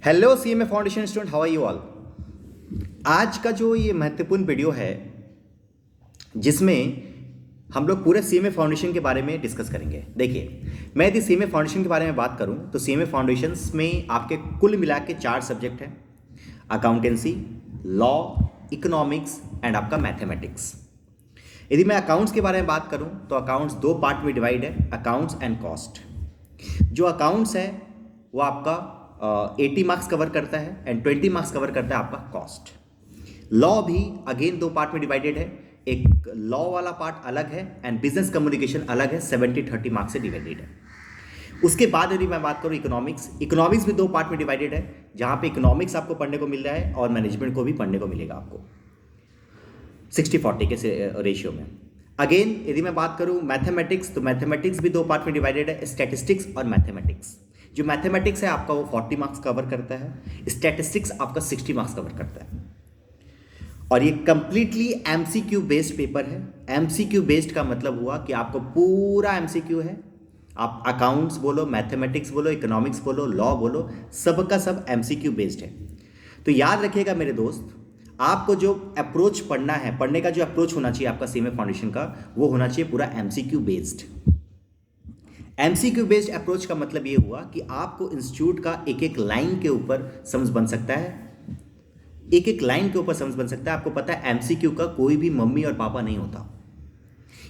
Hello CMA foundation student, how are you all. आज का जो ये महत्वपूर्ण वीडियो है जिसमें हम लोग पूरे सीएमए फाउंडेशन के बारे में डिस्कस करेंगे। देखिए, मैं यदि सीएमए फाउंडेशन के बारे में बात करूं तो सीएमए फाउंडेशंस में आपके कुल मिला के 4 सब्जेक्ट हैं: अकाउंटेंसी, लॉ, इकोनॉमिक्स एंड आपका मैथमेटिक्स। यदि मैं अकाउंट्स के बारे में बात करूं तो अकाउंट्स 2 पार्ट में डिवाइड है, अकाउंट्स एंड कॉस्ट। जो अकाउंट्स है वो आपका 80 मार्क्स कवर करता है एंड 20 मार्क्स कवर करता है आपका कॉस्ट। लॉ भी अगेन 2 पार्ट में डिवाइडेड है, एक लॉ वाला पार्ट अलग है एंड बिजनेस कम्युनिकेशन अलग है, 70-30 मार्क्स से डिवाइडेड है। उसके बाद यदि मैं बात करूं इकोनॉमिक्स, इकोनॉमिक्स भी 2 पार्ट में डिवाइडेड है, जहां पे इकोनॉमिक्स आपको पढ़ने को मिल रहा है और मैनेजमेंट को भी पढ़ने को मिलेगा आपको 60-40 के रेशियो में। अगेन यदि मैं बात करूं मैथमेटिक्स, तो मैथमेटिक्स भी 2 पार्ट में डिवाइडेड है, स्टैटिस्टिक्स और मैथमेटिक्स। जो मैथमेटिक्स है आपका वो 40 मार्क्स कवर करता है, स्टैटिस्टिक्स आपका 60 मार्क्स कवर करता है। और ये कंप्लीटली एमसीक्यू बेस्ड पेपर है। एमसीक्यू बेस्ड का मतलब हुआ कि आपको पूरा एमसीक्यू है। आप अकाउंट्स बोलो, मैथमेटिक्स बोलो, इकोनॉमिक्स बोलो, लॉ बोलो, सबका सब एमसीक्यू बेस्ड है। तो याद रखिएगा मेरे दोस्त, आपको जो अप्रोच पढ़ना है, पढ़ने का जो अप्रोच होना चाहिए आपका सीएमए फाउंडेशन का, वो होना चाहिए पूरा MCQ based. MCQ based approach का मतलब ये हुआ कि आपको इंस्टीट्यूट का एक एक लाइन के ऊपर समझ बन सकता है, एक एक लाइन के ऊपर समझ बन सकता है। आपको पता है एमसीक्यू का कोई भी मम्मी और पापा नहीं होता,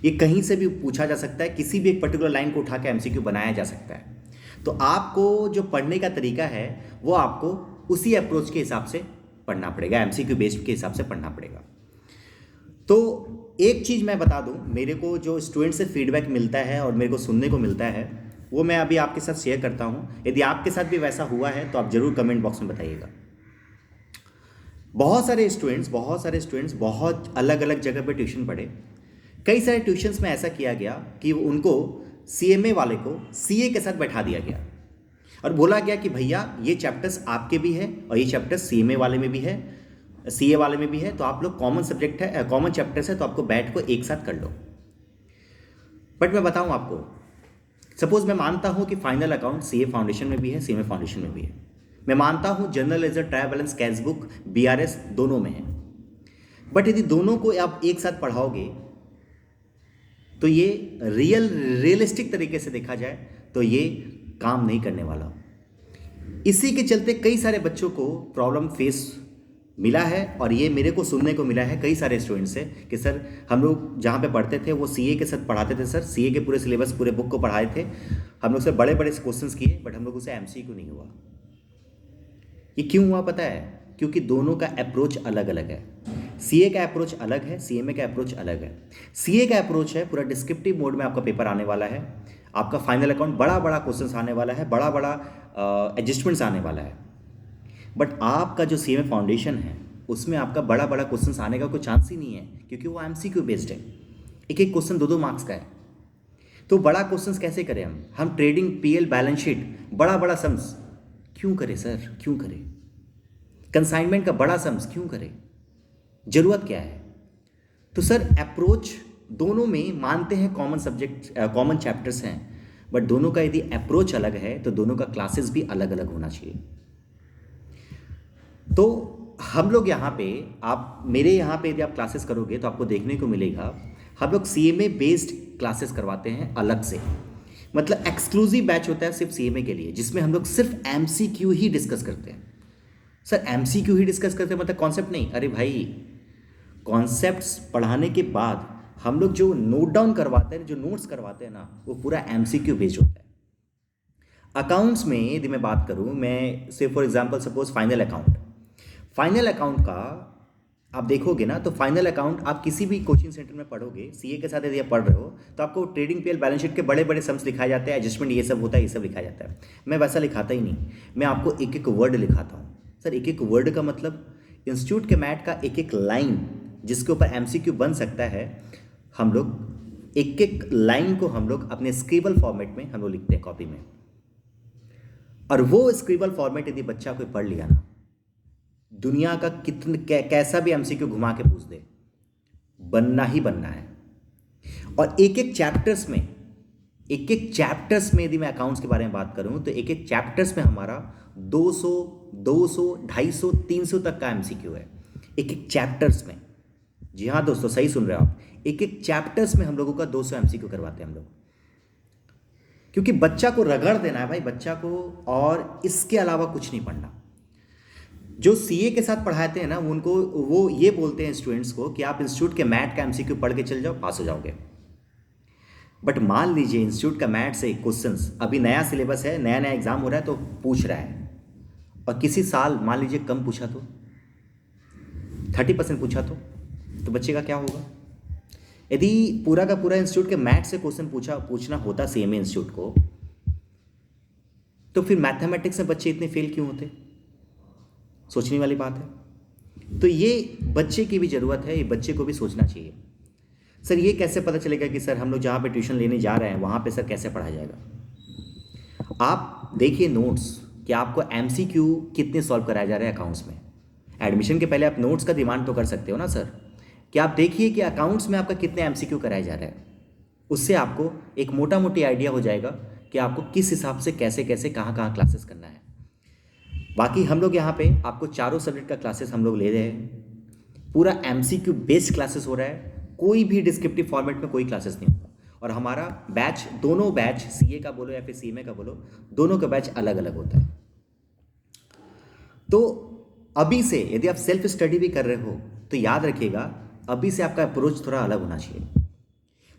ये कहीं से भी पूछा जा सकता है, किसी भी एक पर्टिकुलर लाइन को उठा के एमसीक्यू बनाया जा सकता है। तो आपको जो पढ़ने का तरीका है वो आपको उसी अप्रोच के हिसाब से पढ़ना पड़ेगा, एमसीक्यू बेस्ड के हिसाब से पढ़ना पड़ेगा। तो एक चीज़ मैं बता दूं, मेरे को जो स्टूडेंट से फीडबैक मिलता है और मेरे को सुनने को मिलता है वो मैं अभी आपके साथ शेयर करता हूं। यदि आपके साथ भी वैसा हुआ है तो आप ज़रूर कमेंट बॉक्स में बताइएगा। बहुत सारे स्टूडेंट्स बहुत अलग अलग जगह पे ट्यूशन पढ़े। कई सारे ट्यूशन्स में ऐसा किया गया कि उनको सीएमए वाले को सीए के साथ बैठा दिया गया और बोला गया कि भैया ये चैप्टर्स आपके भी है और ये चैप्टर्स सीएमए वाले में भी है, सीए वाले में भी है, तो आप लोग कॉमन सब्जेक्ट है, कॉमन चैप्टर्स है, तो आपको बैठ को एक साथ कर लो। बट मैं बताऊं आपको, सपोज मैं मानता हूं कि फाइनल अकाउंट सीए फाउंडेशन में भी है, सीएमए फाउंडेशन में भी है। मैं मानता हूं general ledger, trial balance, cash book, BRS दोनों में है। बट यदि दोनों को आप एक साथ पढ़ाओगे तो ये रियलिस्टिक तरीके से देखा जाए तो ये काम नहीं करने वाला। इसी के चलते कई सारे बच्चों को प्रॉब्लम फेस मिला है और ये मेरे को सुनने को मिला है कई सारे स्टूडेंट से कि सर हम लोग जहाँ पे पढ़ते थे वो सीए के साथ पढ़ाते थे, सर सीए के पूरे सिलेबस, पूरे बुक को पढ़ाए थे, हम लोग से बड़े बड़े क्वेश्चंस किए बट हम लोग उसे एमसीक्यू नहीं हुआ। ये क्यों हुआ पता है? क्योंकि दोनों का अप्रोच अलग अलग है। सीए का अप्रोच अलग है, सीएमए का अप्रोच अलग है। सीए का अप्रोच है पूरा डिस्क्रिप्टिव मोड में आपका पेपर आने वाला है, आपका फाइनल अकाउंट बड़ा बड़ा क्वेश्चंस आने वाला है, बड़ा बड़ा एडजस्टमेंट्स आने वाला है। बट आपका जो सीएमए फाउंडेशन है उसमें आपका बड़ा बड़ा क्वेश्चंस आने का कोई चांस ही नहीं है, क्योंकि वो एमसीक्यू बेस्ड है। एक एक क्वेश्चन 2-2 मार्क्स का है। तो बड़ा क्वेश्चंस कैसे करें हम ट्रेडिंग, पीएल, बैलेंस शीट, बड़ा बड़ा सम्स क्यों करें सर, क्यों करें? कंसाइनमेंट का बड़ा सम्स क्यों करें? जरूरत क्या है? तो सर अप्रोच दोनों में मानते हैं कॉमन सब्जेक्ट, कॉमन चैप्टर्स हैं, बट दोनों का यदि अप्रोच अलग है तो दोनों का क्लासेस भी अलग अलग होना चाहिए। तो हम लोग यहाँ पे, आप मेरे यहाँ पे यदि आप क्लासेस करोगे तो आपको देखने को मिलेगा हम लोग सीएमए बेस्ड क्लासेस करवाते हैं अलग से। मतलब एक्सक्लूसिव बैच होता है सिर्फ सीएमए के लिए, जिसमें हम लोग सिर्फ एमसीक्यू ही डिस्कस करते हैं। सर एमसीक्यू ही डिस्कस करते हैं मतलब कॉन्सेप्ट नहीं? अरे भाई, कॉन्सेप्ट्स पढ़ाने के बाद हम लोग जो नोट डाउन करवाते हैं, जो नोट्स करवाते हैं ना, वो पूरा एमसीक्यू बेस्ड होता है। अकाउंट्स में यदि मैं बात करूं, मैं से for example suppose final account का आप देखोगे ना, तो फाइनल अकाउंट आप किसी भी कोचिंग सेंटर में पढ़ोगे, सीए के साथ यदि आप पढ़ रहे हो तो आपको ट्रेडिंग, पीएल, बैलेंस शीट के बड़े बड़े सम्स लिखाए जाते हैं, एडजस्टमेंट ये सब होता है, ये सब लिखा जाता है। मैं वैसा लिखाता ही नहीं, मैं आपको एक एक वर्ड लिखाता हूँ। सर एक एक वर्ड का मतलब इंस्टीट्यूट के मैट का एक एक लाइन जिसके ऊपर एमसीक्यू बन सकता है, हम लोग एक एक लाइन को हम लोग अपने स्क्रिबल फॉर्मेट में हम लोग लिखते हैं कॉपी में। और वो स्क्रिबल फॉर्मेट यदि बच्चा कोई पढ़ लिया ना, दुनिया का कैसा भी एमसीक्यू घुमा के पूछ दे, बनना ही बनना है। और एक एक चैप्टर्स में यदि मैं अकाउंट्स के बारे में बात करूं तो एक एक चैप्टर्स में हमारा 200 200, 250, 300 तक का एमसीक्यू है एक एक चैप्टर्स में। जी हाँ दोस्तों, सही सुन रहे हो आप, एक एक चैप्टर्स में हम लोगों का 200 एमसीक्यू करवाते हैं हम लोग, क्योंकि बच्चा को रगड़ देना है भाई, बच्चा को, और इसके अलावा कुछ नहीं पढ़ना। जो सीए के साथ पढ़ाते हैं ना, उनको वो ये बोलते हैं स्टूडेंट्स को कि आप इंस्टीट्यूट के मैथ का एमसीक्यू पढ़ के चल जाओ, पास हो जाओगे। बट मान लीजिए इंस्टीट्यूट का मैथ से क्वेश्चंस, अभी नया सिलेबस है, नया नया एग्जाम हो रहा है तो पूछ रहा है, और किसी साल मान लीजिए कम पूछा तो 30% पूछा तो बच्चे का क्या होगा? यदि पूरा का पूरा इंस्टीट्यूट के मैथ से क्वेश्चन पूछना होता सीएमए इंस्टीट्यूट को, तो फिर मैथमेटिक्स में बच्चे इतने फेल क्यों होते? सोचने वाली बात है। तो ये बच्चे की भी ज़रूरत है, ये बच्चे को भी सोचना चाहिए। सर ये कैसे पता चलेगा कि सर हम लोग जहाँ पे ट्यूशन लेने जा रहे हैं वहाँ पे सर कैसे पढ़ाया जाएगा? आप देखिए नोट्स कि आपको एमसीक्यू कितने सॉल्व कराया जा रहे हैं अकाउंट्स में। एडमिशन के पहले आप नोट्स का डिमांड तो कर सकते हो ना सर, कि आप देखिए कि अकाउंट्स में आपका कितने एमसीक्यू कराया जा रहा है। उससे आपको एक मोटा मोटी आइडिया हो जाएगा कि आपको किस हिसाब से कैसे कैसे कहाँ कहाँ क्लासेस करना है। बाकी हम लोग यहाँ पे आपको चारों सब्जेक्ट का क्लासेस हम लोग ले रहे हैं, पूरा एमसीक्यू बेस्ड क्लासेस हो रहा है, कोई भी डिस्क्रिप्टिव फॉर्मेट में कोई क्लासेस नहीं होगा। और हमारा बैच, दोनों बैच, सीए का बोलो या फिर सीएमए का बोलो, दोनों का बैच अलग अलग होता है। तो अभी से यदि आप सेल्फ स्टडी भी कर रहे हो तो याद रखिएगा, अभी से आपका अप्रोच थोड़ा अलग होना चाहिए।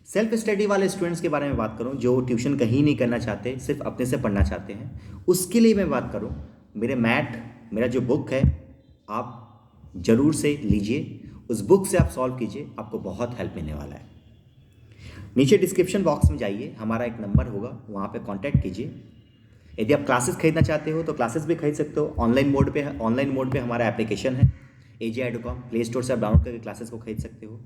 सेल्फ स्टडी वाले स्टूडेंट्स के बारे में बात करूं, जो ट्यूशन कहीं नहीं करना चाहते, सिर्फ अपने से पढ़ना चाहते हैं, उसके लिए मैं बात करूं, मेरा जो बुक है आप ज़रूर से लीजिए, उस बुक से आप सॉल्व कीजिए, आपको बहुत हेल्प मिलने वाला है। नीचे डिस्क्रिप्शन बॉक्स में जाइए, हमारा एक नंबर होगा, वहाँ पे कांटेक्ट कीजिए। यदि आप क्लासेस खरीदना चाहते हो तो क्लासेस भी खरीद सकते हो। ऑनलाइन मोड पे हमारा एप्लीकेशन है AJI.com, प्ले स्टोर से आप डाउनलोड करके क्लासेस को खरीद सकते हो।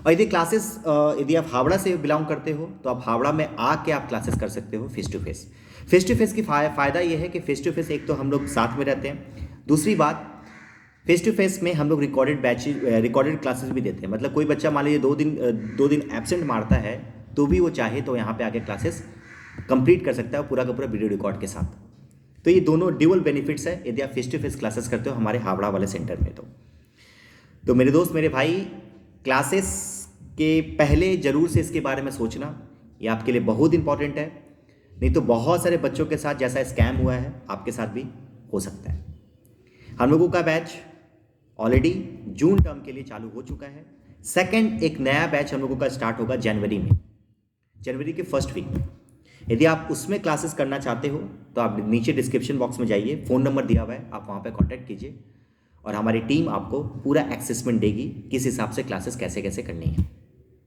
और यदि आप हावड़ा से बिलोंग करते हो तो आप हावड़ा में आके आप क्लासेस कर सकते हो फेस टू फेस की फ़ायदा ये है कि फेस टू फेस एक तो हम लोग साथ में रहते हैं, दूसरी बात फेस टू फेस में हम लोग रिकॉर्डेड क्लासेस भी देते हैं। मतलब कोई बच्चा मान लीजिए 2 दिन एब्सेंट मारता है तो भी वो चाहे तो यहाँ पे आके क्लासेस कंप्लीट कर सकता है, पूरा का पूरा वीडियो रिकॉर्ड के साथ। तो ये दोनों ड्यूअल बेनिफिट्स है यदि आप फेस टू फेस क्लासेस करते हो हमारे हावड़ा वाले सेंटर में। तो मेरे दोस्त, मेरे भाई, क्लासेस के पहले ज़रूर से इसके बारे में सोचना, ये आपके लिए बहुत इंपॉर्टेंट है। नहीं तो बहुत सारे बच्चों के साथ जैसा स्कैम हुआ है आपके साथ भी हो सकता है। हम लोगों का बैच ऑलरेडी जून टर्म के लिए चालू हो चुका है। सेकंड एक नया बैच हम लोगों का स्टार्ट होगा जनवरी के फर्स्ट वीक में। यदि आप उसमें क्लासेस करना चाहते हो तो आप नीचे डिस्क्रिप्शन बॉक्स में जाइए, फ़ोन नंबर दिया हुआ है, आप वहाँ पे कांटेक्ट कीजिए और हमारी टीम आपको पूरा एक्सेसमेंट देगी किस हिसाब से क्लासेस कैसे कैसे करनी है।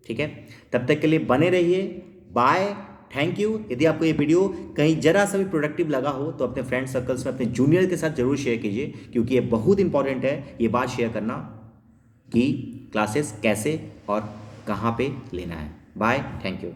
ठीक है, तब तक के लिए बने रहिए। Bye, thank you. यदि आपको ये वीडियो कहीं जरा सा भी प्रोडक्टिव लगा हो तो अपने फ्रेंड सर्कल्स में अपने जूनियर के साथ जरूर शेयर कीजिए, क्योंकि ये बहुत इंपॉर्टेंट है ये बात शेयर करना कि क्लासेस कैसे और कहाँ पे लेना है। Bye, thank you.